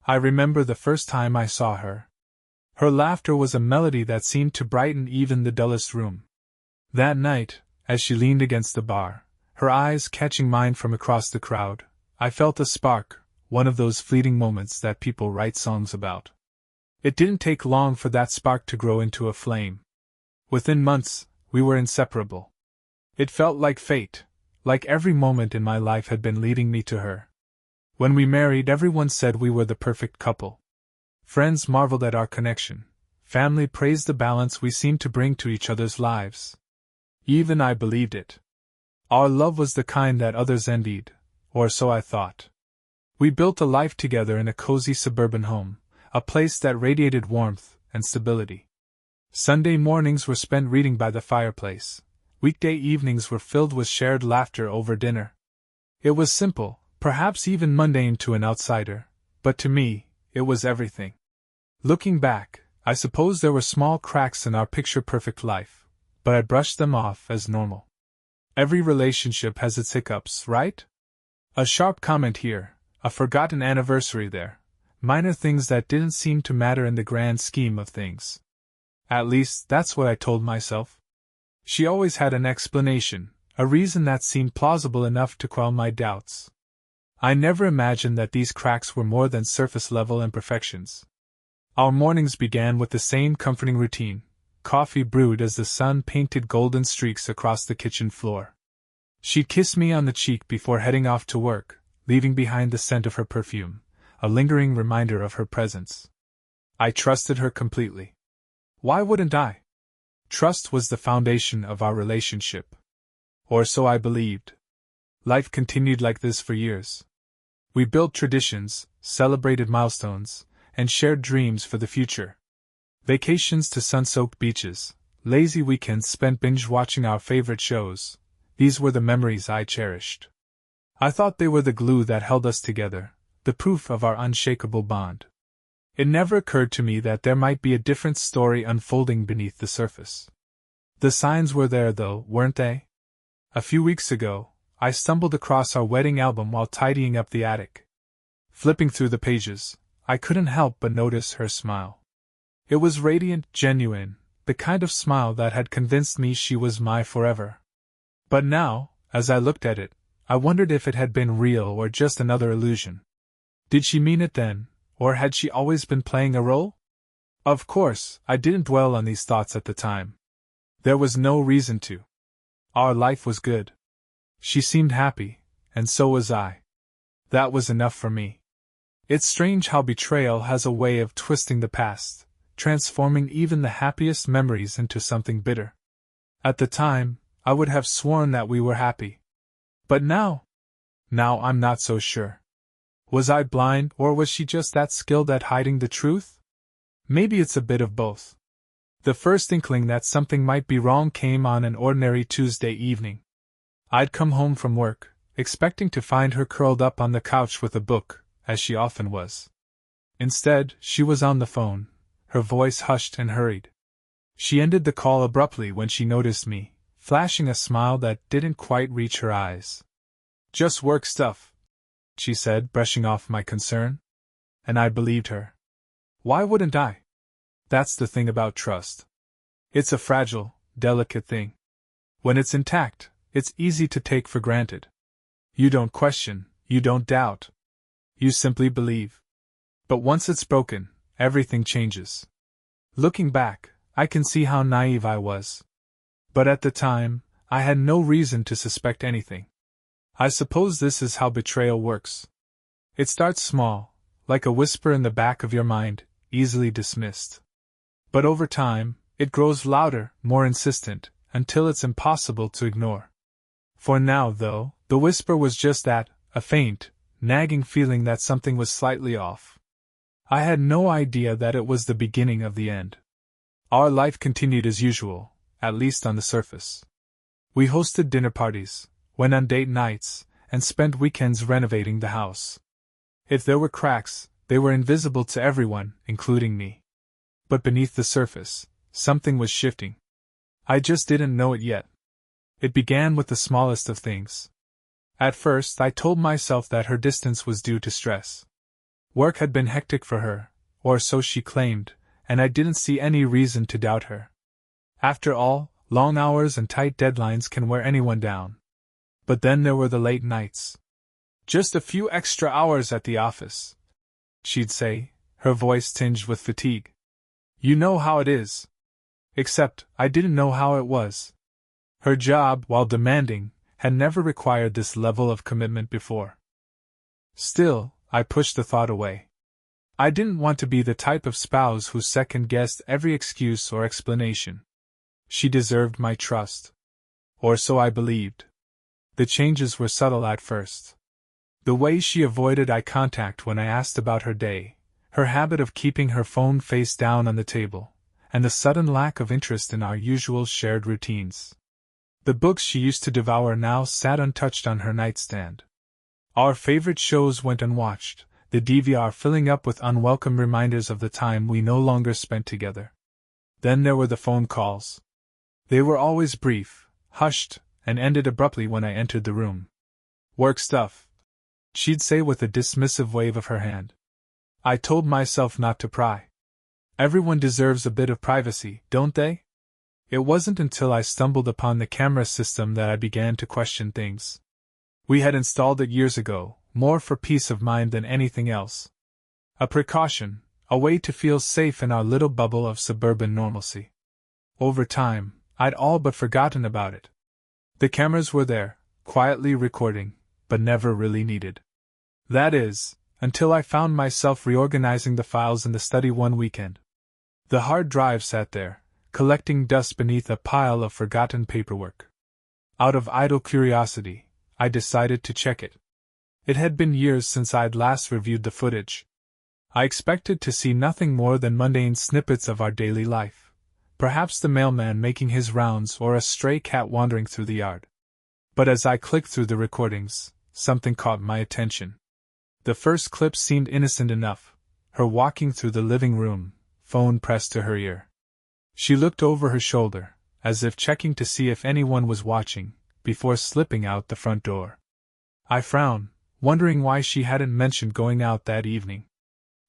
I remember the first time I saw her. Her laughter was a melody that seemed to brighten even the dullest room. That night, as she leaned against the bar, her eyes catching mine from across the crowd, I felt a spark, one of those fleeting moments that people write songs about. It didn't take long for that spark to grow into a flame. Within months, we were inseparable. It felt like fate, like every moment in my life had been leading me to her. When we married, everyone said we were the perfect couple. Friends marveled at our connection. Family praised the balance we seemed to bring to each other's lives. Even I believed it. Our love was the kind that others envied, or so I thought. We built a life together in a cozy suburban home, a place that radiated warmth and stability. Sunday mornings were spent reading by the fireplace. Weekday evenings were filled with shared laughter over dinner. It was simple, perhaps even mundane to an outsider, but to me, it was everything. Looking back, I suppose there were small cracks in our picture-perfect life, but I brushed them off as normal. Every relationship has its hiccups, right? A sharp comment here, a forgotten anniversary there, minor things that didn't seem to matter in the grand scheme of things. At least, that's what I told myself. She always had an explanation, a reason that seemed plausible enough to quell my doubts. I never imagined that these cracks were more than surface-level imperfections. Our mornings began with the same comforting routine. Coffee brewed as the sun painted golden streaks across the kitchen floor. She'd kiss me on the cheek before heading off to work, leaving behind the scent of her perfume, a lingering reminder of her presence. I trusted her completely. Why wouldn't I? Trust was the foundation of our relationship. Or so I believed. Life continued like this for years. We built traditions, celebrated milestones, and shared dreams for the future. Vacations to sun-soaked beaches, lazy weekends spent binge-watching our favorite shows, these were the memories I cherished. I thought they were the glue that held us together, the proof of our unshakable bond. It never occurred to me that there might be a different story unfolding beneath the surface. The signs were there though, weren't they? A few weeks ago, I stumbled across our wedding album while tidying up the attic. Flipping through the pages, I couldn't help but notice her smile. It was radiant, genuine, the kind of smile that had convinced me she was my forever. But now, as I looked at it, I wondered if it had been real or just another illusion. Did she mean it then, or had she always been playing a role? Of course, I didn't dwell on these thoughts at the time. There was no reason to. Our life was good. She seemed happy, and so was I. That was enough for me. It's strange how betrayal has a way of twisting the past, transforming even the happiest memories into something bitter. At the time, I would have sworn that we were happy. But now I'm not so sure. Was I blind, or was she just that skilled at hiding the truth? Maybe it's a bit of both. The first inkling that something might be wrong came on an ordinary Tuesday evening. I'd come home from work, expecting to find her curled up on the couch with a book, as she often was. Instead, she was on the phone, her voice hushed and hurried. She ended the call abruptly when she noticed me, flashing a smile that didn't quite reach her eyes. "Just work stuff," she said, brushing off my concern. And I believed her. Why wouldn't I? That's the thing about trust. It's a fragile, delicate thing. When it's intact, it's easy to take for granted. You don't question, you don't doubt. You simply believe. But once it's broken, everything changes. Looking back, I can see how naive I was. But at the time, I had no reason to suspect anything. I suppose this is how betrayal works. It starts small, like a whisper in the back of your mind, easily dismissed. But over time, it grows louder, more insistent, until it's impossible to ignore. For now, though, the whisper was just that, a faint, nagging feeling that something was slightly off. I had no idea that it was the beginning of the end. Our life continued as usual, at least on the surface. We hosted dinner parties, went on date nights, and spent weekends renovating the house. If there were cracks, they were invisible to everyone, including me. But beneath the surface, something was shifting. I just didn't know it yet. It began with the smallest of things. At first, I told myself that her distance was due to stress. Work had been hectic for her, or so she claimed, and I didn't see any reason to doubt her. After all, long hours and tight deadlines can wear anyone down. But then there were the late nights. Just a few extra hours at the office, she'd say, her voice tinged with fatigue. You know how it is. Except, I didn't know how it was. Her job, while demanding, had never required this level of commitment before. Still, I pushed the thought away. I didn't want to be the type of spouse who second-guessed every excuse or explanation. She deserved my trust. Or so I believed. The changes were subtle at first. The way she avoided eye contact when I asked about her day, her habit of keeping her phone face down on the table, and the sudden lack of interest in our usual shared routines. The books she used to devour now sat untouched on her nightstand. Our favorite shows went unwatched, the DVR filling up with unwelcome reminders of the time we no longer spent together. Then there were the phone calls. They were always brief, hushed, and ended abruptly when I entered the room. Work stuff, she'd say with a dismissive wave of her hand. I told myself not to pry. Everyone deserves a bit of privacy, don't they? It wasn't until I stumbled upon the camera system that I began to question things. We had installed it years ago, more for peace of mind than anything else. A precaution, a way to feel safe in our little bubble of suburban normalcy. Over time, I'd all but forgotten about it. The cameras were there, quietly recording, but never really needed. That is, until I found myself reorganizing the files in the study one weekend. The hard drive sat there, collecting dust beneath a pile of forgotten paperwork. Out of idle curiosity, I decided to check it. It had been years since I'd last reviewed the footage. I expected to see nothing more than mundane snippets of our daily life, perhaps the mailman making his rounds or a stray cat wandering through the yard. But as I clicked through the recordings, something caught my attention. The first clip seemed innocent enough, her walking through the living room, phone pressed to her ear. She looked over her shoulder, as if checking to see if anyone was watching, before slipping out the front door. I frowned, wondering why she hadn't mentioned going out that evening.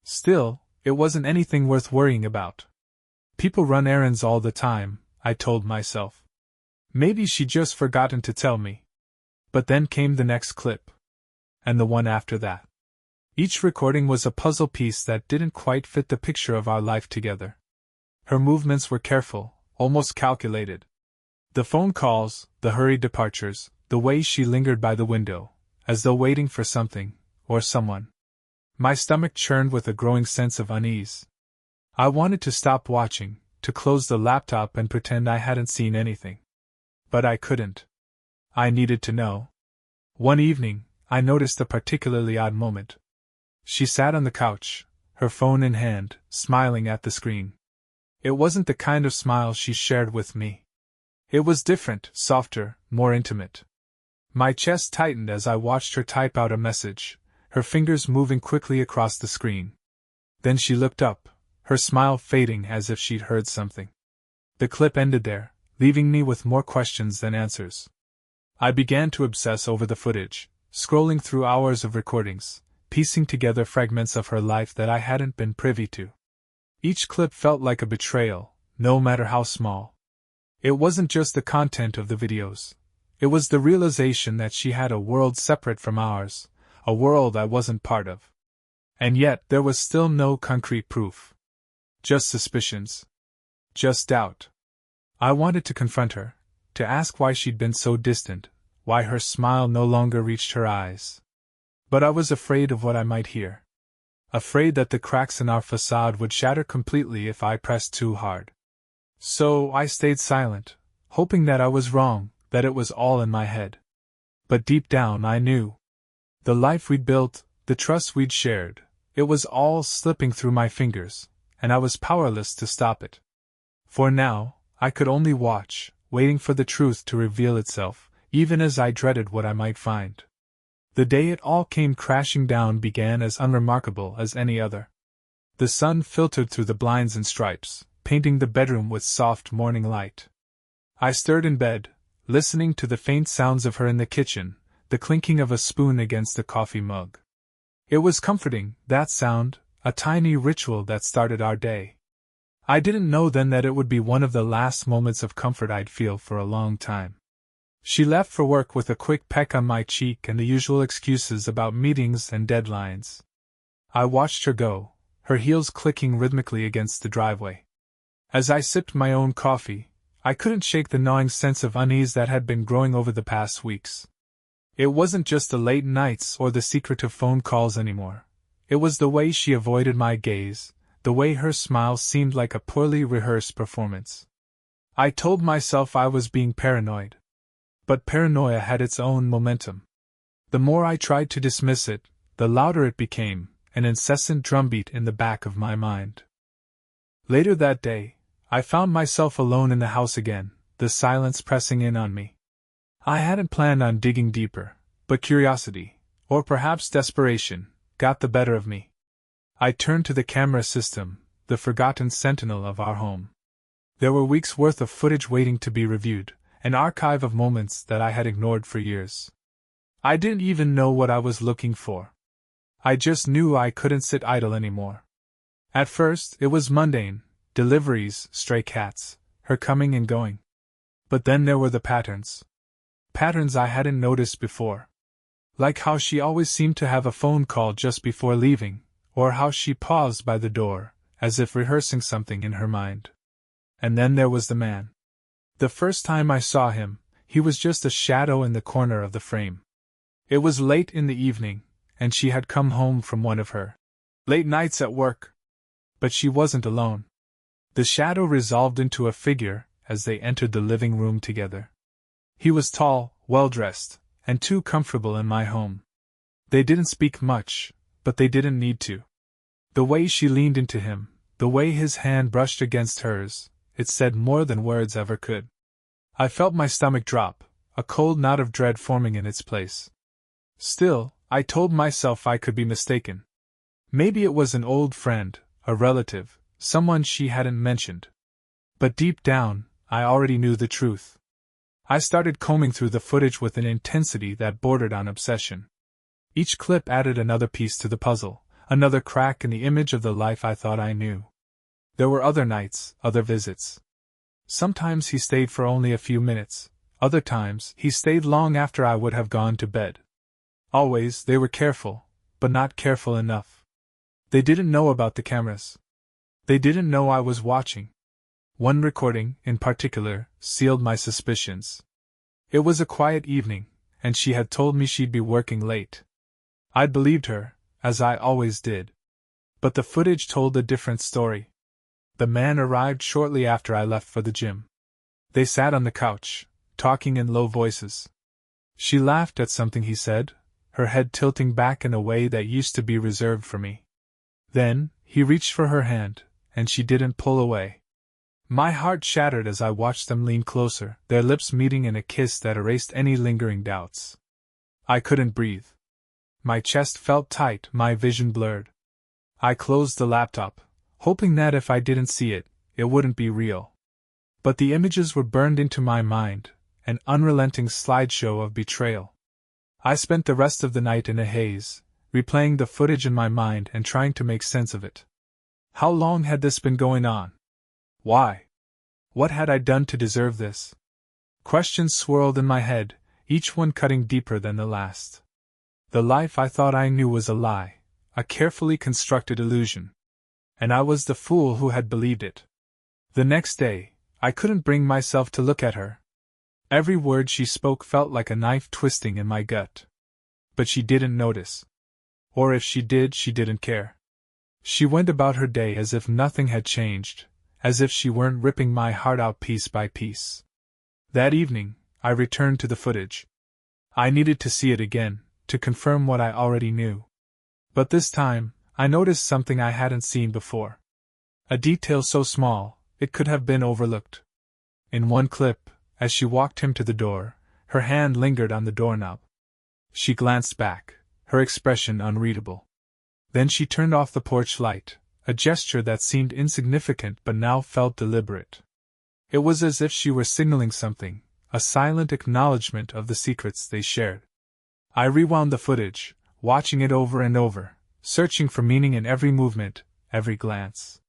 Still, it wasn't anything worth worrying about. People run errands all the time, I told myself. Maybe she'd just forgotten to tell me. But then came the next clip. And the one after that. Each recording was a puzzle piece that didn't quite fit the picture of our life together. Her movements were careful, almost calculated. The phone calls, the hurried departures, the way she lingered by the window, as though waiting for something, or someone. My stomach churned with a growing sense of unease. I wanted to stop watching, to close the laptop and pretend I hadn't seen anything. But I couldn't. I needed to know. One evening, I noticed a particularly odd moment. She sat on the couch, her phone in hand, smiling at the screen. It wasn't the kind of smile she shared with me. It was different, softer, more intimate. My chest tightened as I watched her type out a message, her fingers moving quickly across the screen. Then she looked up, her smile fading as if she'd heard something. The clip ended there, leaving me with more questions than answers. I began to obsess over the footage, scrolling through hours of recordings, piecing together fragments of her life that I hadn't been privy to. Each clip felt like a betrayal, no matter how small. It wasn't just the content of the videos. It was the realization that she had a world separate from ours, a world I wasn't part of. And yet there was still no concrete proof. Just suspicions. Just doubt. I wanted to confront her, to ask why she'd been so distant, why her smile no longer reached her eyes. But I was afraid of what I might hear. Afraid that the cracks in our facade would shatter completely if I pressed too hard. So I stayed silent, hoping that I was wrong, that it was all in my head. But deep down I knew. The life we'd built, the trust we'd shared, it was all slipping through my fingers, and I was powerless to stop it. For now, I could only watch, waiting for the truth to reveal itself, even as I dreaded what I might find. The day it all came crashing down began as unremarkable as any other. The sun filtered through the blinds in stripes, painting the bedroom with soft morning light. I stirred in bed, listening to the faint sounds of her in the kitchen, the clinking of a spoon against the coffee mug. It was comforting, that sound, a tiny ritual that started our day. I didn't know then that it would be one of the last moments of comfort I'd feel for a long time. She left for work with a quick peck on my cheek and the usual excuses about meetings and deadlines. I watched her go, her heels clicking rhythmically against the driveway. As I sipped my own coffee, I couldn't shake the gnawing sense of unease that had been growing over the past weeks. It wasn't just the late nights or the secretive phone calls anymore. It was the way she avoided my gaze, the way her smile seemed like a poorly rehearsed performance. I told myself I was being paranoid. But paranoia had its own momentum. The more I tried to dismiss it, the louder it became, an incessant drumbeat in the back of my mind. Later that day, I found myself alone in the house again, the silence pressing in on me. I hadn't planned on digging deeper, but curiosity, or perhaps desperation, got the better of me. I turned to the camera system, the forgotten sentinel of our home. There were weeks' worth of footage waiting to be reviewed, an archive of moments that I had ignored for years. I didn't even know what I was looking for. I just knew I couldn't sit idle anymore. At first, it was mundane, deliveries, stray cats, her coming and going. But then there were the patterns. Patterns I hadn't noticed before. Like how she always seemed to have a phone call just before leaving, or how she paused by the door, as if rehearsing something in her mind. And then there was the man. The first time I saw him, he was just a shadow in the corner of the frame. It was late in the evening, and she had come home from one of her late nights at work. But she wasn't alone. The shadow resolved into a figure as they entered the living room together. He was tall, well-dressed, and too comfortable in my home. They didn't speak much, but they didn't need to. The way she leaned into him, the way his hand brushed against hers, it said more than words ever could. I felt my stomach drop, a cold knot of dread forming in its place. Still, I told myself I could be mistaken. Maybe it was an old friend, a relative, someone she hadn't mentioned. But deep down, I already knew the truth. I started combing through the footage with an intensity that bordered on obsession. Each clip added another piece to the puzzle, another crack in the image of the life I thought I knew. There were other nights, other visits. Sometimes he stayed for only a few minutes, other times he stayed long after I would have gone to bed. Always they were careful, but not careful enough. They didn't know about the cameras. They didn't know I was watching. One recording, in particular, sealed my suspicions. It was a quiet evening, and she had told me she'd be working late. I'd believed her, as I always did. But the footage told a different story. The man arrived shortly after I left for the gym. They sat on the couch, talking in low voices. She laughed at something he said, her head tilting back in a way that used to be reserved for me. Then, he reached for her hand, and she didn't pull away. My heart shattered as I watched them lean closer, their lips meeting in a kiss that erased any lingering doubts. I couldn't breathe. My chest felt tight, my vision blurred. I closed the laptop, hoping that if I didn't see it, it wouldn't be real. But the images were burned into my mind, an unrelenting slideshow of betrayal. I spent the rest of the night in a haze, replaying the footage in my mind and trying to make sense of it. How long had this been going on? Why? What had I done to deserve this? Questions swirled in my head, each one cutting deeper than the last. The life I thought I knew was a lie, a carefully constructed illusion. And I was the fool who had believed it. The next day, I couldn't bring myself to look at her. Every word she spoke felt like a knife twisting in my gut. But she didn't notice. Or if she did, she didn't care. She went about her day as if nothing had changed, as if she weren't ripping my heart out piece by piece. That evening, I returned to the footage. I needed to see it again, to confirm what I already knew. But this time, I noticed something I hadn't seen before. A detail so small, it could have been overlooked. In one clip, as she walked him to the door, her hand lingered on the doorknob. She glanced back, her expression unreadable. Then she turned off the porch light, a gesture that seemed insignificant but now felt deliberate. It was as if she were signaling something, a silent acknowledgement of the secrets they shared. I rewound the footage, watching it over and over, searching for meaning in every movement, every glance.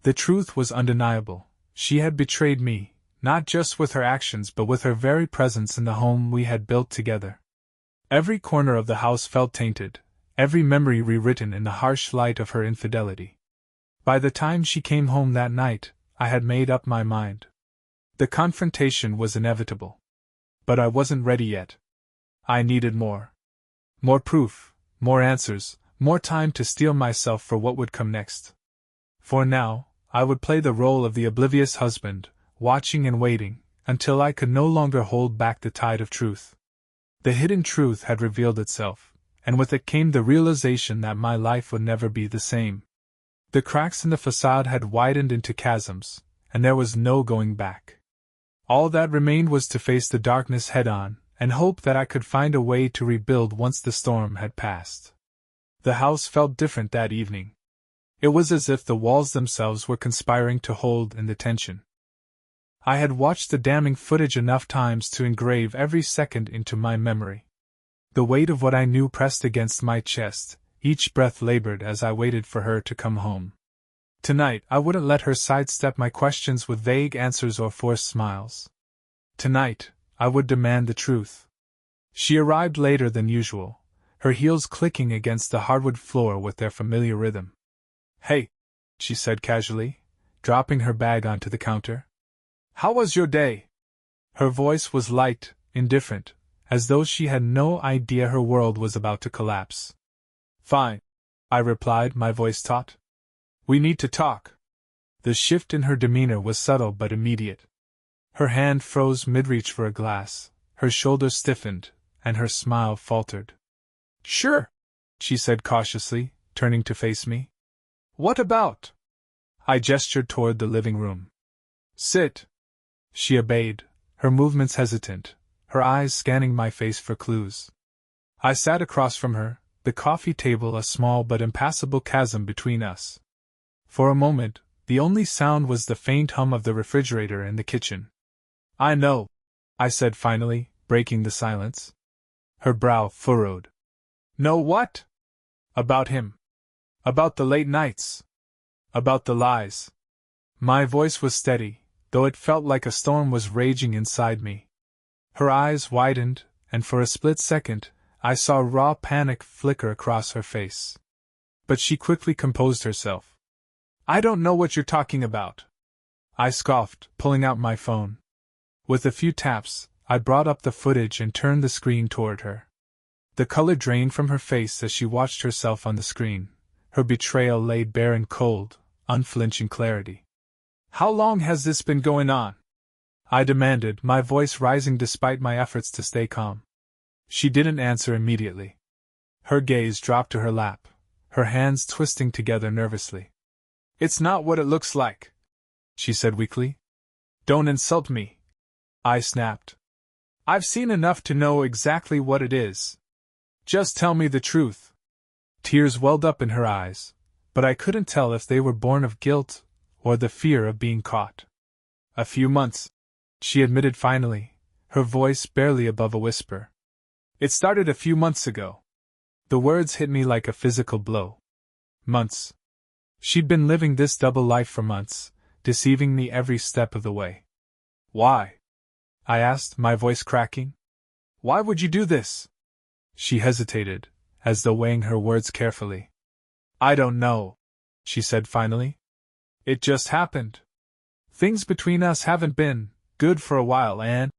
The truth was undeniable. She had betrayed me, not just with her actions but with her very presence in the home we had built together. Every corner of the house felt tainted, every memory rewritten in the harsh light of her infidelity. By the time she came home that night, I had made up my mind. The confrontation was inevitable. But I wasn't ready yet. I needed more. More proof, more answers, more time to steel myself for what would come next. For now, I would play the role of the oblivious husband, watching and waiting, until I could no longer hold back the tide of truth. The hidden truth had revealed itself, and with it came the realization that my life would never be the same. The cracks in the facade had widened into chasms, and there was no going back. All that remained was to face the darkness head-on, and hope that I could find a way to rebuild once the storm had passed. The house felt different that evening. It was as if the walls themselves were conspiring to hold in the tension. I had watched the damning footage enough times to engrave every second into my memory. The weight of what I knew pressed against my chest, each breath labored as I waited for her to come home. Tonight I wouldn't let her sidestep my questions with vague answers or forced smiles. Tonight, I would demand the truth. She arrived later than usual, her heels clicking against the hardwood floor with their familiar rhythm. "Hey," she said casually, dropping her bag onto the counter. "How was your day?" Her voice was light, indifferent, as though she had no idea her world was about to collapse. "Fine," I replied, my voice taut. "We need to talk." The shift in her demeanor was subtle but immediate. Her hand froze mid-reach for a glass, her shoulders stiffened, and her smile faltered. "Sure," she said cautiously, turning to face me. "What about?" I gestured toward the living room. "Sit." She obeyed, her movements hesitant, her eyes scanning my face for clues. I sat across from her, the coffee table a small but impassable chasm between us. For a moment, the only sound was the faint hum of the refrigerator in the kitchen. "I know," I said finally, breaking the silence. Her brow furrowed. "Know what?" "About him. About the late nights. About the lies." My voice was steady, though it felt like a storm was raging inside me. Her eyes widened, and for a split second, I saw raw panic flicker across her face. But she quickly composed herself. "I don't know what you're talking about," I scoffed, pulling out my phone. With a few taps, I brought up the footage and turned the screen toward her. The color drained from her face as she watched herself on the screen, her betrayal laid bare in cold, unflinching clarity. "How long has this been going on?" I demanded, my voice rising despite my efforts to stay calm. She didn't answer immediately. Her gaze dropped to her lap, her hands twisting together nervously. "It's not what it looks like," she said weakly. "Don't insult me," I snapped. "I've seen enough to know exactly what it is. Just tell me the truth." Tears welled up in her eyes, but I couldn't tell if they were born of guilt or the fear of being caught. "A few months," she admitted finally, her voice barely above a whisper. "It started a few months ago." The words hit me like a physical blow. Months. She'd been living this double life for months, deceiving me every step of the way. "Why?" I asked, my voice cracking. "Why would you do this?" She hesitated, as though weighing her words carefully. "I don't know," she said finally. "It just happened. Things between us haven't been good for a while, and..."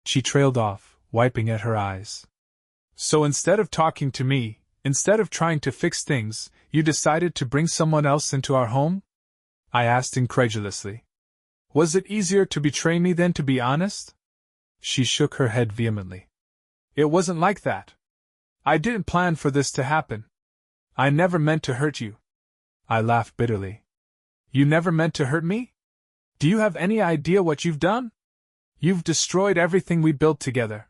She trailed off, wiping at her eyes. "So instead of talking to me, instead of trying to fix things, you decided to bring someone else into our home?" I asked incredulously. "Was it easier to betray me than to be honest?" She shook her head vehemently. "It wasn't like that. I didn't plan for this to happen. I never meant to hurt you." I laughed bitterly. "You never meant to hurt me? Do you have any idea what you've done? You've destroyed everything we built together.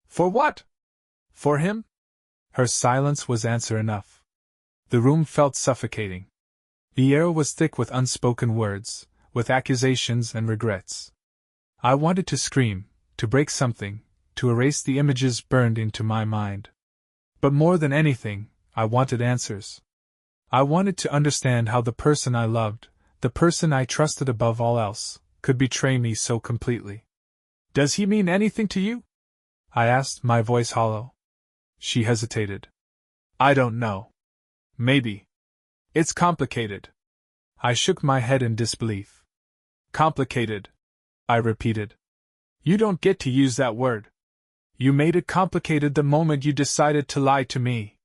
For what? For him?" Her silence was answer enough. The room felt suffocating. The air was thick with unspoken words, with accusations and regrets. I wanted to scream, to break something, to erase the images burned into my mind. But more than anything, I wanted answers. I wanted to understand how the person I loved, the person I trusted above all else, could betray me so completely. "Does he mean anything to you?" I asked, my voice hollow. She hesitated. "I don't know. Maybe. It's complicated." I shook my head in disbelief. "Complicated," I repeated. "You don't get to use that word. You made it complicated the moment you decided to lie to me."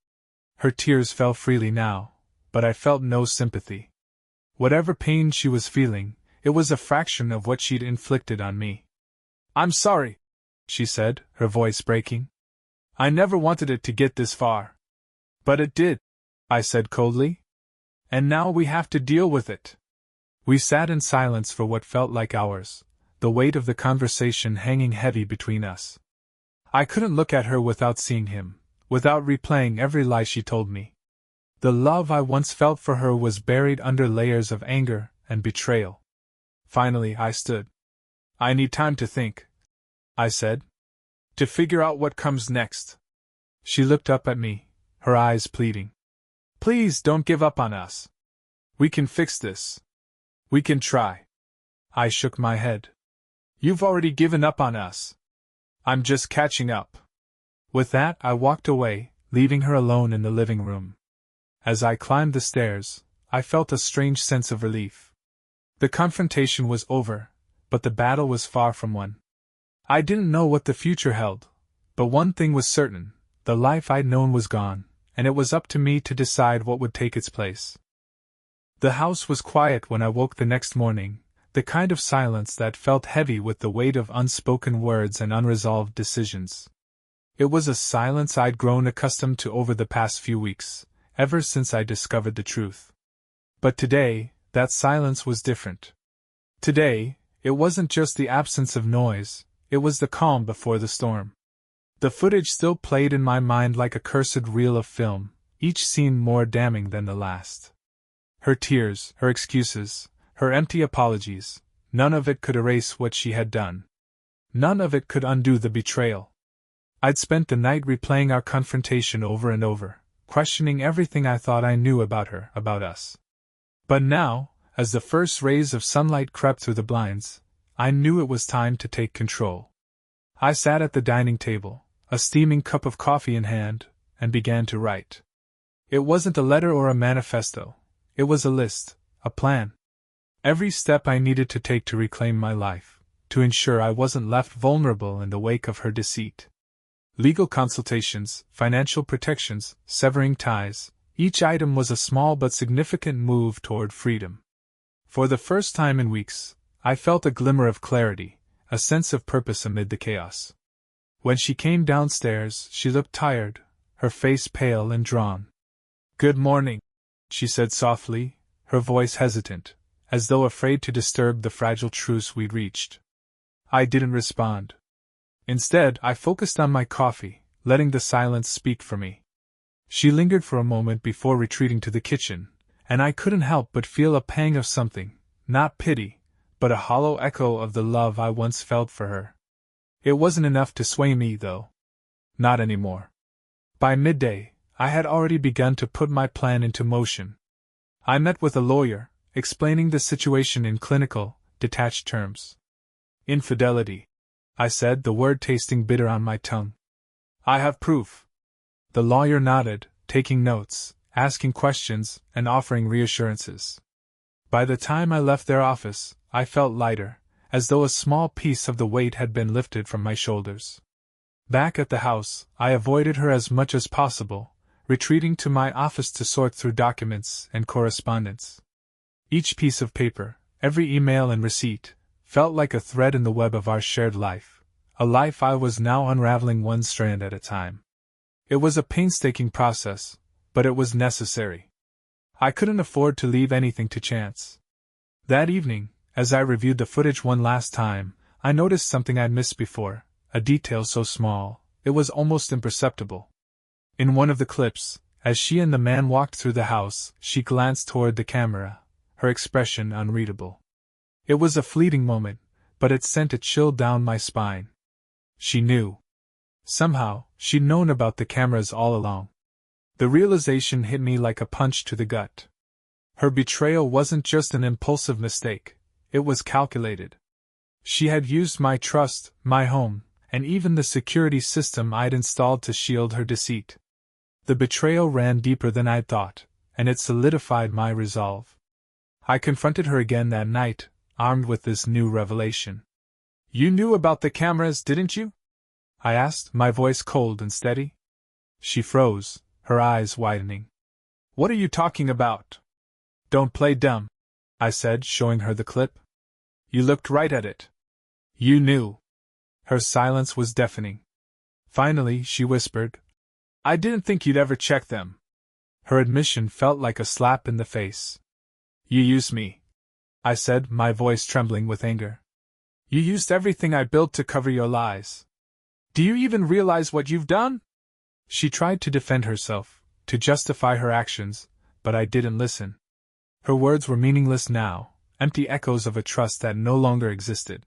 Her tears fell freely now, but I felt no sympathy. Whatever pain she was feeling, it was a fraction of what she'd inflicted on me. "I'm sorry," she said, her voice breaking. "I never wanted it to get this far." "But it did," I said coldly. "And now we have to deal with it." We sat in silence for what felt like hours, the weight of the conversation hanging heavy between us. I couldn't look at her without seeing him, without replaying every lie she told me. The love I once felt for her was buried under layers of anger and betrayal. Finally, I stood. "I need time to think," I said. "To figure out what comes next." She looked up at me, her eyes pleading. "Please don't give up on us. We can fix this. We can try." I shook my head. "You've already given up on us. I'm just catching up." With that, I walked away, leaving her alone in the living room. As I climbed the stairs, I felt a strange sense of relief. The confrontation was over, but the battle was far from won. I didn't know what the future held, but one thing was certain: the life I'd known was gone, and it was up to me to decide what would take its place. The house was quiet when I woke the next morning, the kind of silence that felt heavy with the weight of unspoken words and unresolved decisions. It was a silence I'd grown accustomed to over the past few weeks, ever since I discovered the truth. But today, that silence was different. Today, it wasn't just the absence of noise, it was the calm before the storm. The footage still played in my mind like a cursed reel of film, each scene more damning than the last. Her tears, her excuses, her empty apologies, none of it could erase what she had done. None of it could undo the betrayal. I'd spent the night replaying our confrontation over and over, questioning everything I thought I knew about her, about us. But now, as the first rays of sunlight crept through the blinds, I knew it was time to take control. I sat at the dining table, a steaming cup of coffee in hand, and began to write. It wasn't a letter or a manifesto. It was a list, a plan. Every step I needed to take to reclaim my life, to ensure I wasn't left vulnerable in the wake of her deceit. Legal consultations, financial protections, severing ties, each item was a small but significant move toward freedom. For the first time in weeks, I felt a glimmer of clarity, a sense of purpose amid the chaos. When she came downstairs, she looked tired, her face pale and drawn. "Good morning," she said softly, her voice hesitant, as though afraid to disturb the fragile truce we'd reached. I didn't respond. Instead, I focused on my coffee, letting the silence speak for me. She lingered for a moment before retreating to the kitchen, and I couldn't help but feel a pang of something, not pity, but a hollow echo of the love I once felt for her. It wasn't enough to sway me, though. Not anymore. By midday, I had already begun to put my plan into motion. I met with a lawyer, explaining the situation in clinical, detached terms. "Infidelity," I said, the word tasting bitter on my tongue. "I have proof." The lawyer nodded, taking notes, asking questions, and offering reassurances. By the time I left their office, I felt lighter, as though a small piece of the weight had been lifted from my shoulders. Back at the house, I avoided her as much as possible, retreating to my office to sort through documents and correspondence. Each piece of paper, every email and receipt, felt like a thread in the web of our shared life, a life I was now unraveling one strand at a time. It was a painstaking process, but it was necessary. I couldn't afford to leave anything to chance. That evening, as I reviewed the footage one last time, I noticed something I'd missed before, a detail so small, it was almost imperceptible. In one of the clips, as she and the man walked through the house, she glanced toward the camera, her expression unreadable. It was a fleeting moment, but it sent a chill down my spine. She knew. Somehow, she'd known about the cameras all along. The realization hit me like a punch to the gut. Her betrayal wasn't just an impulsive mistake, it was calculated. She had used my trust, my home, and even the security system I'd installed to shield her deceit. The betrayal ran deeper than I'd thought, and it solidified my resolve. I confronted her again that night, armed with this new revelation. "You knew about the cameras, didn't you?" I asked, my voice cold and steady. She froze, her eyes widening. "What are you talking about?" "Don't play dumb," I said, showing her the clip. "You looked right at it. You knew." Her silence was deafening. Finally, she whispered, "I didn't think you'd ever check them." Her admission felt like a slap in the face. "You used me," I said, my voice trembling with anger. "You used everything I built to cover your lies. Do you even realize what you've done?" She tried to defend herself, to justify her actions, but I didn't listen. Her words were meaningless now, empty echoes of a trust that no longer existed.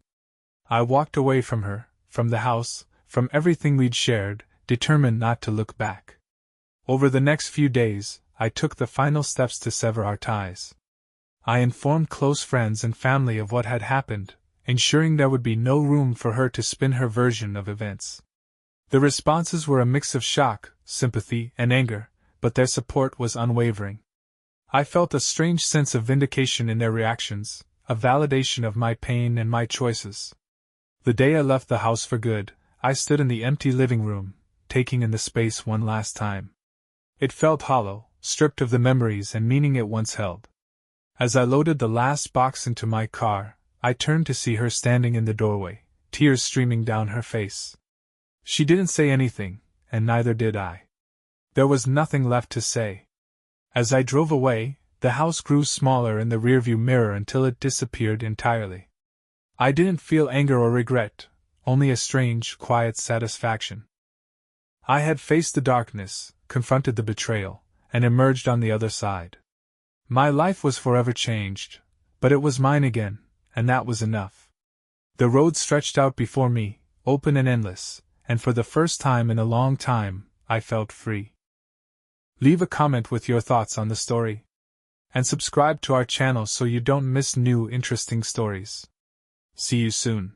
I walked away from her, from the house, from everything we'd shared, determined not to look back. Over the next few days, I took the final steps to sever our ties. I informed close friends and family of what had happened, ensuring there would be no room for her to spin her version of events. The responses were a mix of shock, sympathy, and anger, but their support was unwavering. I felt a strange sense of vindication in their reactions, a validation of my pain and my choices. The day I left the house for good, I stood in the empty living room, taking in the space one last time. It felt hollow, stripped of the memories and meaning it once held. As I loaded the last box into my car, I turned to see her standing in the doorway, tears streaming down her face. She didn't say anything, and neither did I. There was nothing left to say. As I drove away, the house grew smaller in the rearview mirror until it disappeared entirely. I didn't feel anger or regret, only a strange, quiet satisfaction. I had faced the darkness, confronted the betrayal, and emerged on the other side. My life was forever changed, but it was mine again, and that was enough. The road stretched out before me, open and endless, and for the first time in a long time, I felt free. Leave a comment with your thoughts on the story. And subscribe to our channel so you don't miss new interesting stories. See you soon.